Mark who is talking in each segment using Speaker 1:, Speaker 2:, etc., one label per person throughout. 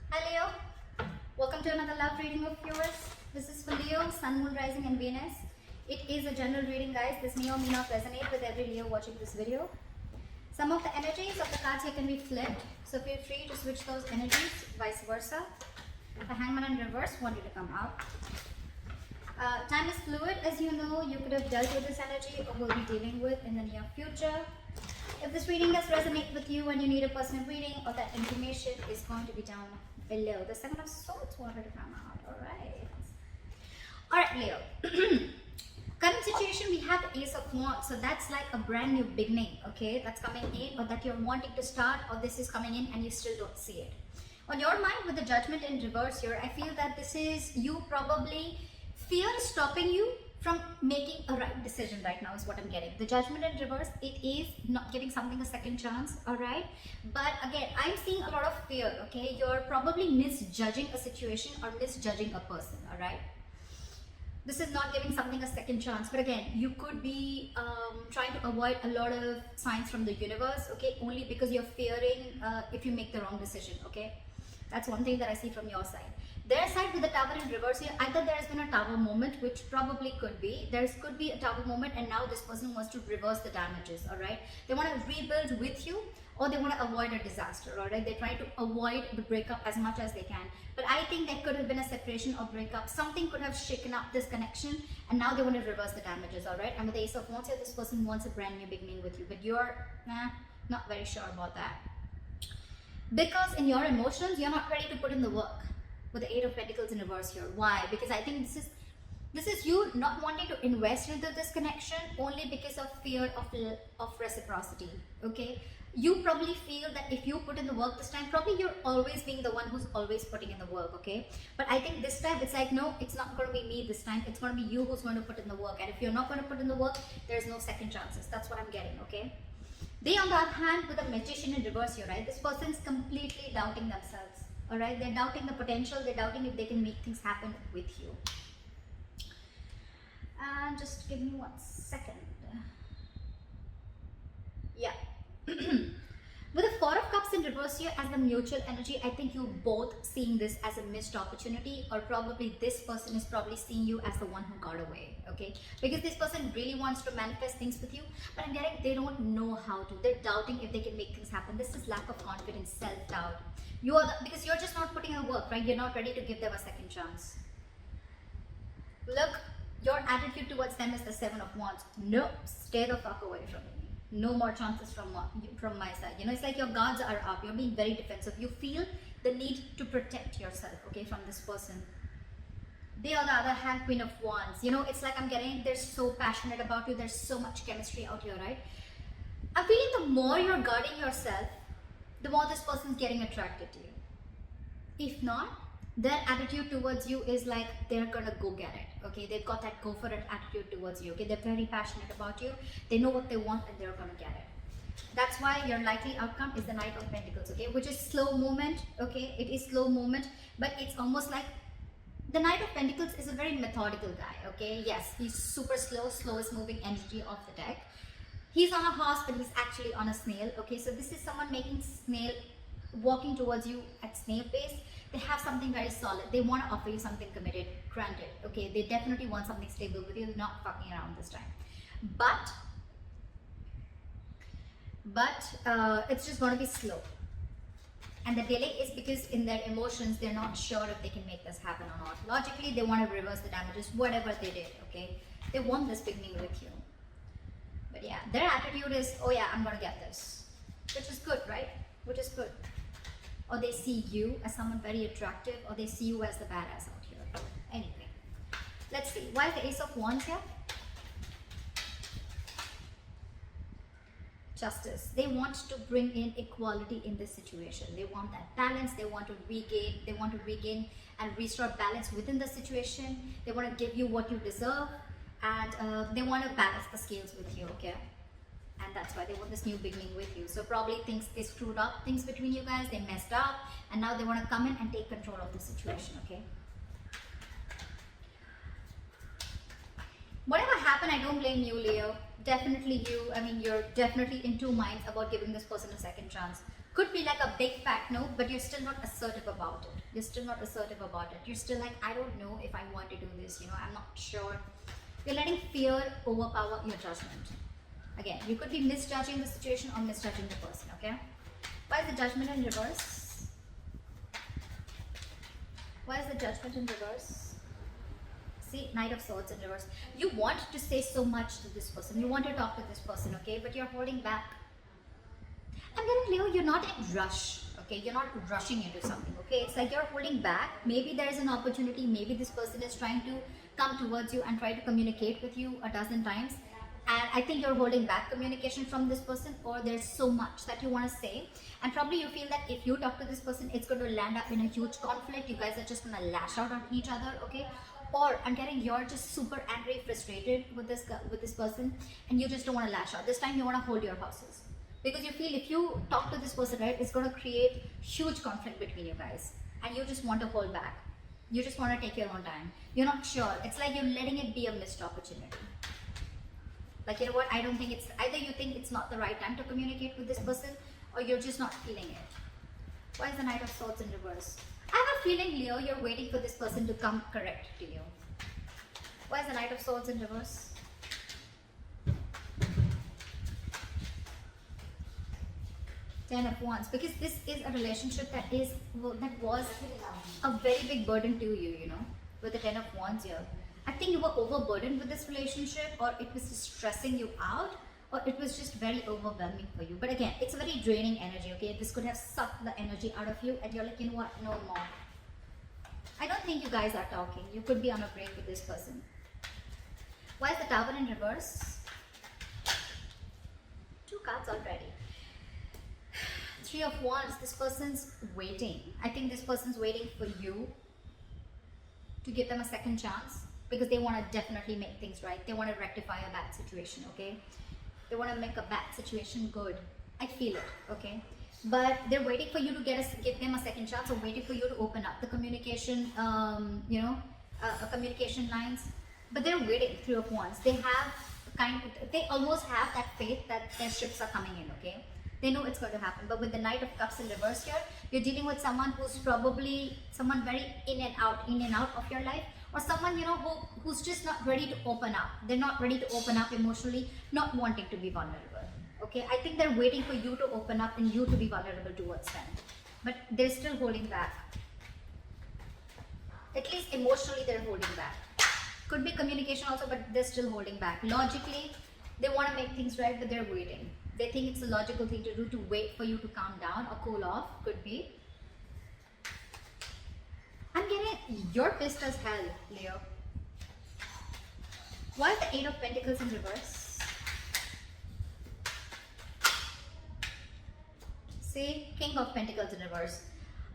Speaker 1: Hi Leo, welcome to another love reading of yours. This is for Leo, Sun, Moon, Rising and Venus. It is a general reading, guys. This may or may not resonate with every Leo watching this video. Some of the energies of the cards here can be flipped, so feel free to switch those energies, vice versa. The Hangman in reverse want you to come out. Time is fluid, as you know. You could have dealt with this energy or will be dealing with in the near future. If this reading does resonate with you and you need a personal reading, or that information is going to be down below. The Seven of Swords wanted to come out. Alright, Leo. Current situation, we have the Ace of Wands. So that's like a brand new beginning, okay? That's coming in, or that you're wanting to start, or this is coming in and you still don't see it. On your mind, with the Judgment in reverse here, I feel that this is you probably fear stopping you from making a right decision right now is what I'm getting. The Judgment in reverse, it is not giving something a second chance, alright? But again, I'm seeing a lot of fear, okay? You're probably misjudging a situation or misjudging a person, alright? This is not giving something a second chance, but again, you could be trying to avoid a lot of signs from the universe, okay? Only because you're fearing if you make the wrong decision, okay? That's one thing that I see from your side. Their side with the Tower in reverse here, either there has been a Tower moment, which probably could be. There could be a Tower moment and now this person wants to reverse the damages, alright? They want to rebuild with you or they want to avoid a disaster, alright? They're trying to avoid the breakup as much as they can. But I think there could have been a separation or breakup. Something could have shaken up this connection and now they want to reverse the damages, alright? And with the Ace of Wands here, this person wants a brand new beginning with you, but you're not very sure about that. Because in your emotions, you're not ready to put in the work. With the Eight of Pentacles in reverse here. Why? Because I think this is you not wanting to invest into this connection only because of fear of reciprocity. Okay, you probably feel that if you put in the work this time, probably you're always being the one who's always putting in the work. Okay, but I think this time it's like, no, it's not going to be me this time. It's going to be you who's going to put in the work. And if you're not going to put in the work, there's no second chances. That's what I'm getting. Okay. They, on the other hand, with a Magician in reverse here, right? This person's completely doubting themselves. Alright, they're doubting the potential, they're doubting if they can make things happen with you. And just give me 1 second. Yeah. With the Four of Cups in reverse here as the mutual energy, I think you're both seeing this as a missed opportunity, or probably this person is probably seeing you as the one who got away, okay? Because this person really wants to manifest things with you, but I'm getting they don't know how to. They're doubting if they can make things happen. This is lack of confidence, self-doubt. Because you're just not putting in the work, right? You're not ready to give them a second chance. Look, your attitude towards them is the Seven of Wands. No, stay the fuck away from me. No more chances from my side. You know, it's like your guards are up. You're being very defensive. You feel the need to protect yourself, okay, from this person. They, on the other hand, Queen of Wands. You know, it's like I'm getting, they're so passionate about you. There's so much chemistry out here, right? I'm feeling the more you're guarding yourself, the more this person's getting attracted to you. If not, their attitude towards you is like they're gonna go get it, okay? They've got that go for it attitude towards you, okay? They're very passionate about you. They know what they want and they're gonna get it. That's why your likely outcome is the Knight of Pentacles, okay? Which is slow movement, okay? It is slow movement, but it's almost like the Knight of Pentacles is a very methodical guy, okay? Yes, he's super slow, slowest moving energy of the deck. He's on a horse, but he's actually on a snail, okay? So this is someone walking towards you at snail pace. They have something very solid. They want to offer you something committed, granted, okay? They definitely want something stable with you. They're not fucking around this time. But it's just going to be slow. And the delay is because in their emotions, they're not sure if they can make this happen or not. Logically, they want to reverse the damages, whatever they did, okay? They want this beginning with you. But yeah, their attitude is, oh yeah, I'm gonna get this. Which is good, right? Which is good. Or they see you as someone very attractive, or they see you as the badass out here. Anyway, let's see. Why is the Ace of Wands here? Justice. They want to bring in equality in this situation. They want that balance. They want to regain and restore balance within the situation. They want to give you what you deserve. And they want to balance the scales with you, okay? And that's why they want this new beginning with you. So probably they screwed up things between you guys, they messed up, and now they want to come in and take control of the situation, okay? Whatever happened, I don't blame you, Leo. Definitely you. I mean, you're definitely in two minds about giving this person a second chance. Could be like a big fat no, but you're still not assertive about it. You're still not assertive about it. You're still like, I don't know if I want to do this, I'm not sure. You're letting fear overpower your judgment. Again, you could be misjudging the situation or misjudging the person, okay? Why is the judgment in reverse? Why is the judgment in reverse? See, Knight of Swords in reverse. You want to say so much to this person. You want to talk to this person, okay? But you're holding back. I'm getting Leo, you're not in rush, okay? You're not rushing into something, okay? It's like you're holding back. Maybe there's an opportunity. Maybe this person is trying to come towards you and try to communicate with you a dozen times. And I think you're holding back communication from this person, or there's so much that you want to say. And probably you feel that if you talk to this person, it's going to land up in a huge conflict. You guys are just going to lash out on each other, okay? Or I'm getting you're just super angry, frustrated with this person, and you just don't want to lash out. This time you want to hold your horses. Because you feel if you talk to this person, right, it's going to create huge conflict between you guys. And you just want to hold back. You just want to take your own time. You're not sure. It's like you're letting it be a missed opportunity. Like, you know what, I don't think it's, either you think it's not the right time to communicate with this person, or you're just not feeling it. Why is the Knight of Swords in reverse? I have a feeling, Leo, you're waiting for this person to come correct to you. Why is the Knight of Swords in reverse? Ten of Wands, because this is a relationship that was a very big burden to you, with the Ten of Wands here. I think you were overburdened with this relationship, or it was just stressing you out, or it was just very overwhelming for you. But again, it's a very draining energy, okay? This could have sucked the energy out of you, and you're like, you know what, no more. I don't think you guys are talking. You could be on a break with this person. Why is the Tower in reverse? Two cards already. Three of Wands, this person's waiting. I think this person's waiting for you to give them a second chance, because they want to definitely make things right. They want to rectify a bad situation, okay? They want to make a bad situation good. I feel it, okay? But they're waiting for you to give them a second chance, or waiting for you to open up the communication, communication lines. But they're waiting. Three of Wands. They almost have that faith that their ships are coming in, okay? They know it's going to happen. But with the Knight of Cups in reverse here, you're dealing with someone who's probably someone very in and out of your life, or someone who's just not ready to open up. They're not ready to open up emotionally, not wanting to be vulnerable. Okay, I think they're waiting for you to open up and you to be vulnerable towards them, but they're still holding back. At least emotionally, they're holding back. Could be communication also, but they're still holding back. Logically, they want to make things right, but they're waiting. They think it's a logical thing to do, to wait for you to calm down or cool off. Could be. I'm getting you're pissed as hell, Leo. Why is the Eight of Pentacles in reverse? See, King of Pentacles in reverse.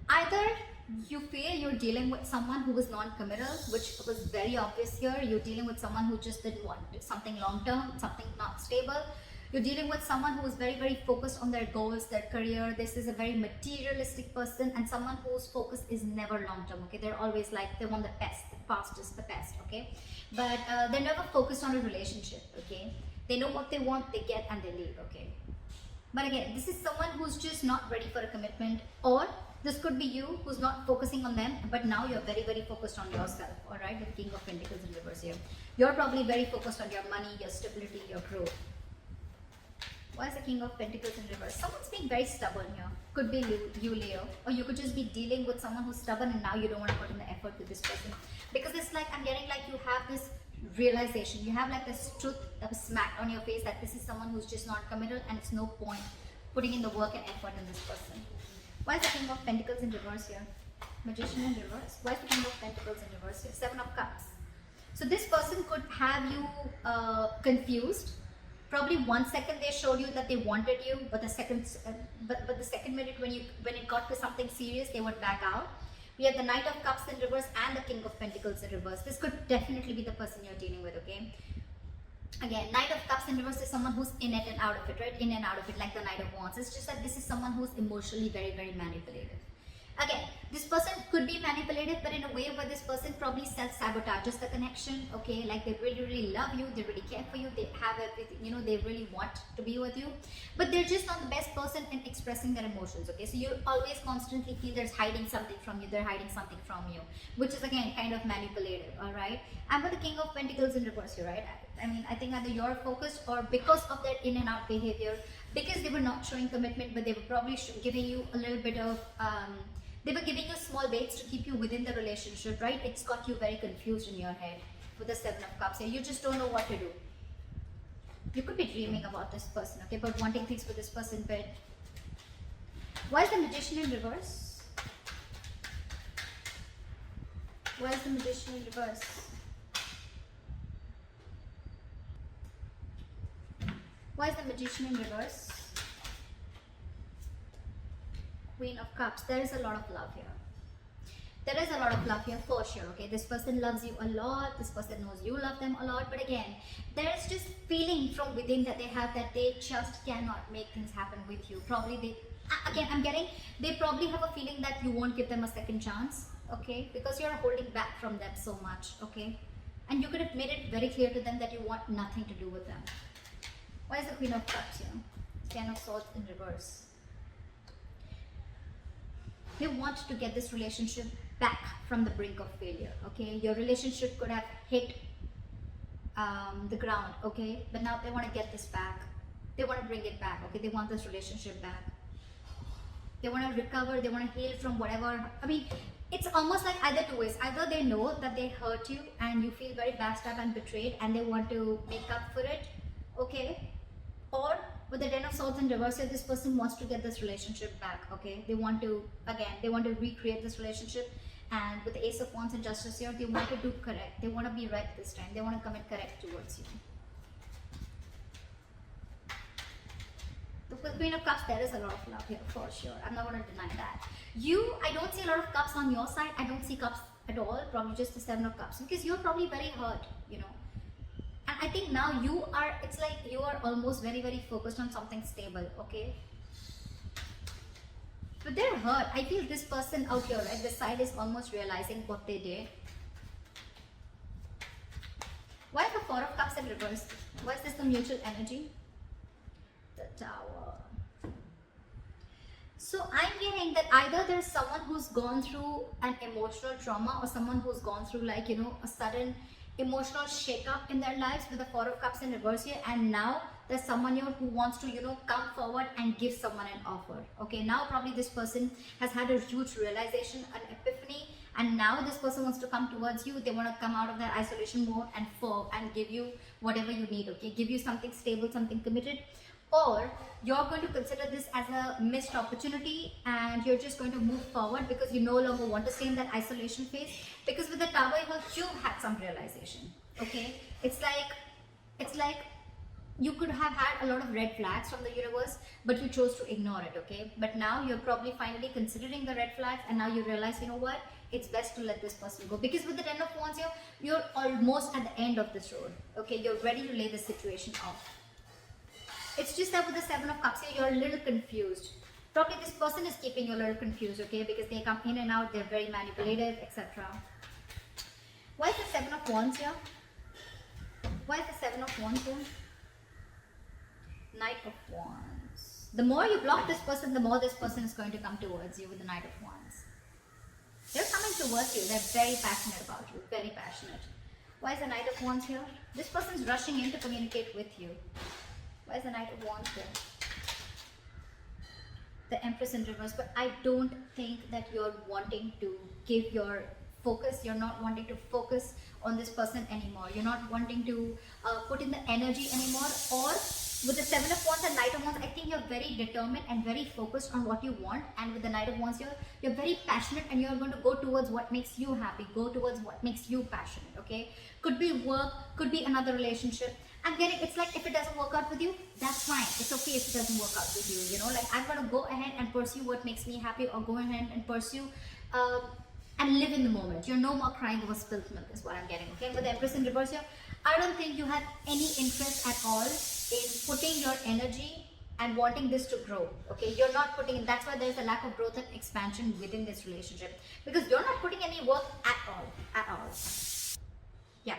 Speaker 1: Either you feel you're dealing with someone who was non-committal, which was very obvious here. You're dealing with someone who just didn't want something long-term, something not stable. You're dealing with someone who is very, very focused on their goals, their career. This is a very materialistic person, and someone whose focus is never long-term, okay? They're always like, they want the best, the fastest, the best, okay? But they're never focused on a relationship, okay? They know what they want, they get, and they leave, okay? But again, this is someone who's just not ready for a commitment, or this could be you who's not focusing on them, but now you're very, very focused on yourself, all right? With King of Pentacles in reverse here. You're probably very focused on your money, your stability, your growth. Why is the King of Pentacles in reverse? Someone's being very stubborn here. Could be you, Leo. Or you could just be dealing with someone who's stubborn, and now you don't want to put in the effort with this person. Because it's like, I'm getting like you have this realization. You have like this truth that was smacked on your face that this is someone who's just not committal, and it's no point putting in the work and effort in this person. Why is the King of Pentacles in reverse here? Magician in reverse. Why is the King of Pentacles in reverse here? Seven of Cups. So this person could have you confused. Probably 1 second they showed you that they wanted you, but the second minute when it got to something serious, they would back out. We have the Knight of Cups in reverse and the King of Pentacles in reverse. This could definitely be the person you're dealing with, okay? Again, Knight of Cups in reverse is someone who's in it and out of it, right? In and out of it, like the Knight of Wands. It's just that this is someone who's emotionally very, very manipulative. Again, This person could be manipulative, but in a way where this person probably self-sabotages the connection, okay? Like they really, really love you, they really care for you, they have everything, you know, they really want to be with you, but they're just not the best person in expressing their emotions, okay? So you'll always constantly feel there's hiding something from you, they're hiding something from you, which is again kind of manipulative, all right? And with the King of Pentacles in reverse here, right? I mean, I think either you're focused, or because of that in and out behavior, because they were not showing commitment, but they were probably giving you a little bit of, they were giving you small baits to keep you within the relationship, right? It's got you very confused in your head with the Seven of Cups here. You just don't know what to do. You could be dreaming about this person, okay, but wanting things for this person, but why is the Magician in reverse? Why is the Magician in reverse? Why is the Magician in reverse? Queen of Cups. There is a lot of love here. There is a lot of love here for sure, okay? This person loves you a lot. This person knows you love them a lot. But again, there is just feeling from within that they have, that they just cannot make things happen with you. Probably they, again, I'm getting, they probably have a feeling that you won't give them a second chance, okay? Because you're holding back from them so much, okay? And you could have made it very clear to them that you want nothing to do with them. Why is the Queen of Cups here? Ten of Swords in reverse. They want to get this relationship back from the brink of failure, okay? Your relationship could have hit the ground, okay? But now they want to get this back. They want to bring it back, okay? They want this relationship back. They want to recover, they want to heal from whatever. I mean, it's almost like either two ways. Either they know that they hurt you and you feel very backstabbed and betrayed and they want to make up for it, okay? Or with the Ten of Swords in reverse here, this person wants to get this relationship back, okay? They want to, again, they want to recreate this relationship. And with the Ace of Wands and Justice here, they want to do correct. They want to be right this time. They want to commit correct towards you. With Queen of Cups, there is a lot of love here for sure. I'm not going to deny that. I don't see a lot of cups on your side. I don't see cups at all. Probably just the Seven of Cups. Because you're probably very hurt, you know. And I think now it's like you are almost very, very focused on something stable, okay? But they're hurt. I feel this person out here, right, this side is almost realizing what they did. Why is the Four of Cups in reverse? Why is this the mutual energy? The Tower. So I'm getting that either there's someone who's gone through an emotional trauma or someone who's gone through, like, you know, a sudden emotional shake-up in their lives with the Four of Cups in reverse here, and now there's someone here who wants to, you know, come forward and give someone an offer. Okay, now probably this person has had a huge realization, an epiphany, and now this person wants to come towards you. They want to come out of that isolation mode and give you whatever you need, okay? Give you something stable, something committed. Or you're going to consider this as a missed opportunity and you're just going to move forward because you no longer want to stay in that isolation phase. Because with the Tower, you had some realization, okay? It's like you could have had a lot of red flags from the universe, but you chose to ignore it, okay? But now you're probably finally considering the red flags and now you realize, you know what? It's best to let this person go. Because with the Ten of Wands here, you're almost at the end of this road, okay? You're ready to lay the situation off. It's just that with the Seven of Cups here, you're a little confused. Probably this person is keeping you a little confused, okay? Because they come in and out, they're very manipulative, etc. Why is the Seven of Wands here? Why is the Seven of Wands here? Knight of Wands. The more you block this person, the more this person is going to come towards you with the Knight of Wands. They're coming towards you. They're very passionate about you. Very passionate. Why is the Knight of Wands here? This person is rushing in to communicate with you. Why is the Knight of Wands here? The Empress in reverse. But I don't think that you're wanting to give your focus. You're not wanting to focus on this person anymore. You're not wanting to put in the energy anymore. Or with the Seven of Wands and Knight of Wands, I think you're very determined and very focused on what you want. And with the Knight of Wands here, you're very passionate and you're going to go towards what makes you happy. Go towards what makes you passionate, okay? Could be work, could be another relationship. I'm getting, it's like if it doesn't work out with you, that's fine. It's okay if it doesn't work out with you, you know? Like I'm going to go ahead and pursue what makes me happy or go ahead and pursue and live in the moment. You're no more crying over spilt milk is what I'm getting, okay? With the Empress in reverse here, I don't think you have any interest at all in putting your energy and wanting this to grow. Okay, you're not putting in, that's why there's a lack of growth and expansion within this relationship, because you're not putting any work at all. Yeah.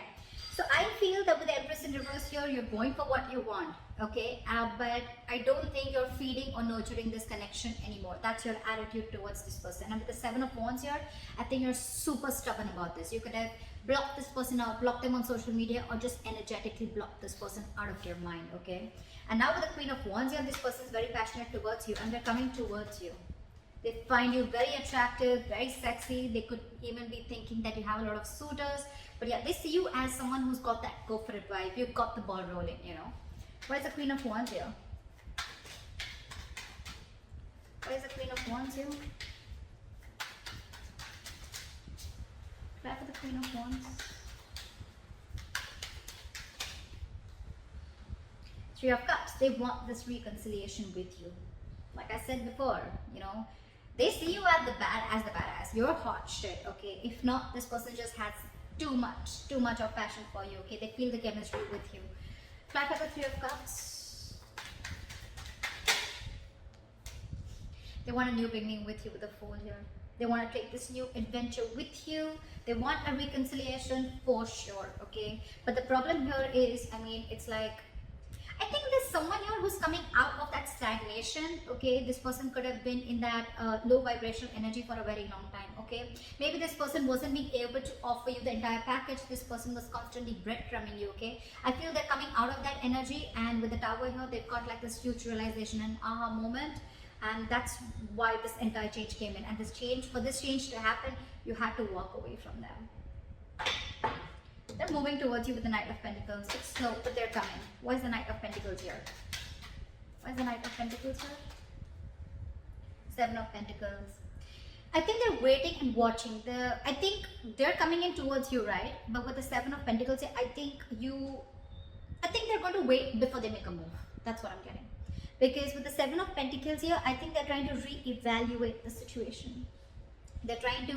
Speaker 1: So I feel that with the Empress in reverse here, you're going for what you want, okay? But I don't think you're feeding or nurturing this connection anymore. That's your attitude towards this person. And with the Seven of Wands here, I think you're super stubborn about this. You could have blocked this person out, blocked them on social media, or just energetically blocked this person out of your mind, okay? And now with the Queen of Wands here, this person is very passionate towards you, and they're coming towards you. They find you very attractive, very sexy. They could even be thinking that you have a lot of suitors. But yeah, they see you as someone who's got that go for it vibe. You've got the ball rolling, you know. What is the Queen of Wands here? What is the Queen of Wands here? Clap for the Queen of Wands. Three of Cups. They want this reconciliation with you. Like I said before, you know, they see you as the badass. You're hot shit, okay? If not, this person just has too much of passion for you, okay? They feel the chemistry with you. Clap at the Three of Cups. They want a new beginning with you with the Fool here. They want to take this new adventure with you. They want a reconciliation for sure, okay? But the problem here is, I mean, it's like, I think there's someone here who's coming out of that stagnation, okay? This person could have been in that low vibrational energy for a very long time, okay? Maybe this person wasn't being able to offer you the entire package. This person was constantly breadcrumbing you, okay? I feel they're coming out of that energy, and with the Tower here, they've got like this huge realization and aha moment, and that's why this entire change came in. And this change, for this change to happen, you had to walk away from them. They're moving towards you with the Knight of Pentacles. It's slow, but they're coming. Why is the Knight of Pentacles here? Why is the Knight of Pentacles here? Seven of Pentacles. I think they're waiting and watching. I think they're coming in towards you, right? But with the Seven of Pentacles here, I think they're going to wait before they make a move. That's what I'm getting. Because with the Seven of Pentacles here, I think they're trying to re-evaluate the situation. They're trying to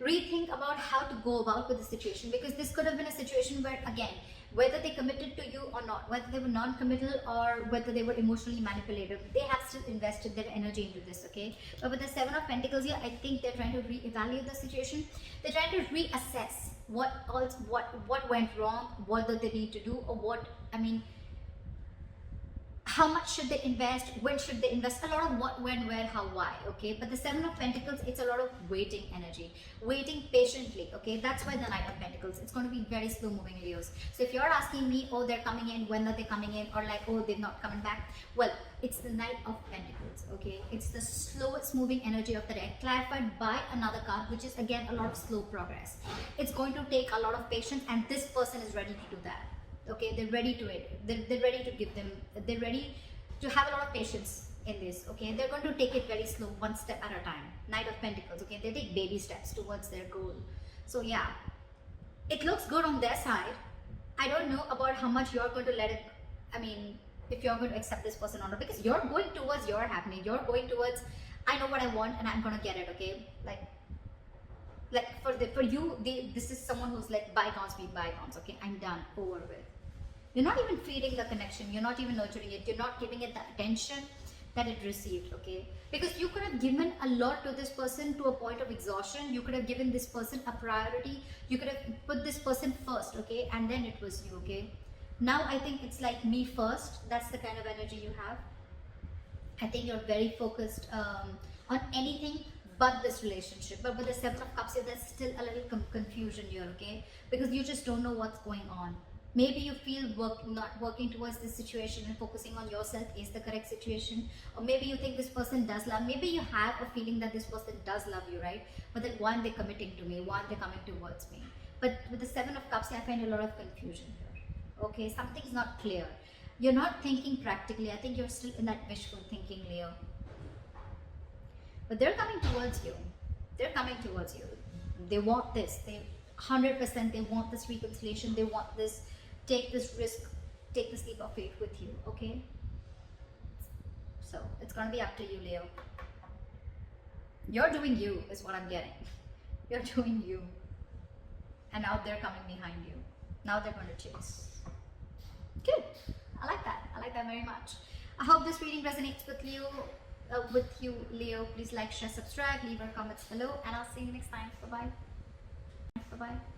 Speaker 1: rethink about how to go about with the situation, because this could have been a situation where, again, whether they committed to you or not, whether they were non-committal or whether they were emotionally manipulative, they have still invested their energy into this, okay? But with the Seven of Pentacles here, I think they're trying to re-evaluate the situation. They're trying to reassess what went wrong, what do they need to do, or how much should they invest, when should they invest, a lot of what, when, where, how, why, okay? But the Seven of Pentacles, it's a lot of waiting energy, waiting patiently, okay? That's why the Knight of Pentacles, it's going to be very slow moving, Leos. So if you're asking me, oh, they're coming in, when are they coming in, or like, oh, they're not coming back, well, it's the Knight of Pentacles, okay? It's the slowest moving energy of the deck, clarified by another card, which is again a lot of slow progress. It's going to take a lot of patience, and this person is ready to do that. Okay, they're ready to it. They're ready to give them. They're ready to have a lot of patience in this. Okay, they're going to take it very slow, one step at a time. Knight of Pentacles. Okay, they take baby steps towards their goal. So yeah, it looks good on their side. I don't know about how much you're going to let it. I mean, if you're going to accept this person or not, because you're going towards your happening. You're going towards, I know what I want and I'm going to get it. Okay, like for you, this is someone who's like bygones be bygones. Okay, I'm done, over with. You're not even feeding the connection, you're not even nurturing it, you're not giving it the attention that it received, okay? Because you could have given a lot to this person to a point of exhaustion. You could have given this person a priority. You could have put this person first, okay? And then it was you, okay? Now I think it's like me first. That's the kind of energy you have. I think you're very focused on anything but this relationship. But with the Seven of Cups here, there's still a little confusion here, okay? Because you just don't know what's going on. Maybe you feel not working towards this situation and focusing on yourself is the correct situation. Or maybe you think this person does love. Maybe you have a feeling that this person does love you, right? But then one, they're committing to me. One, they're coming towards me. But with the Seven of Cups, I find a lot of confusion here. Okay, something's not clear. You're not thinking practically. I think you're still in that wishful thinking, Leo. But they're coming towards you. They're coming towards you. They want this. They 100%. They want this reconciliation. They want this. Take this risk, take this leap of faith with you, okay? So it's gonna be up to you, Leo. You're doing you, is what I'm getting. You're doing you. And now they're coming behind you. Now they're going to chase. Good. I like that. I like that very much. I hope this reading resonates with you. Leo. Please like, share, subscribe, leave your comments below, and I'll see you next time. Bye bye. Bye bye.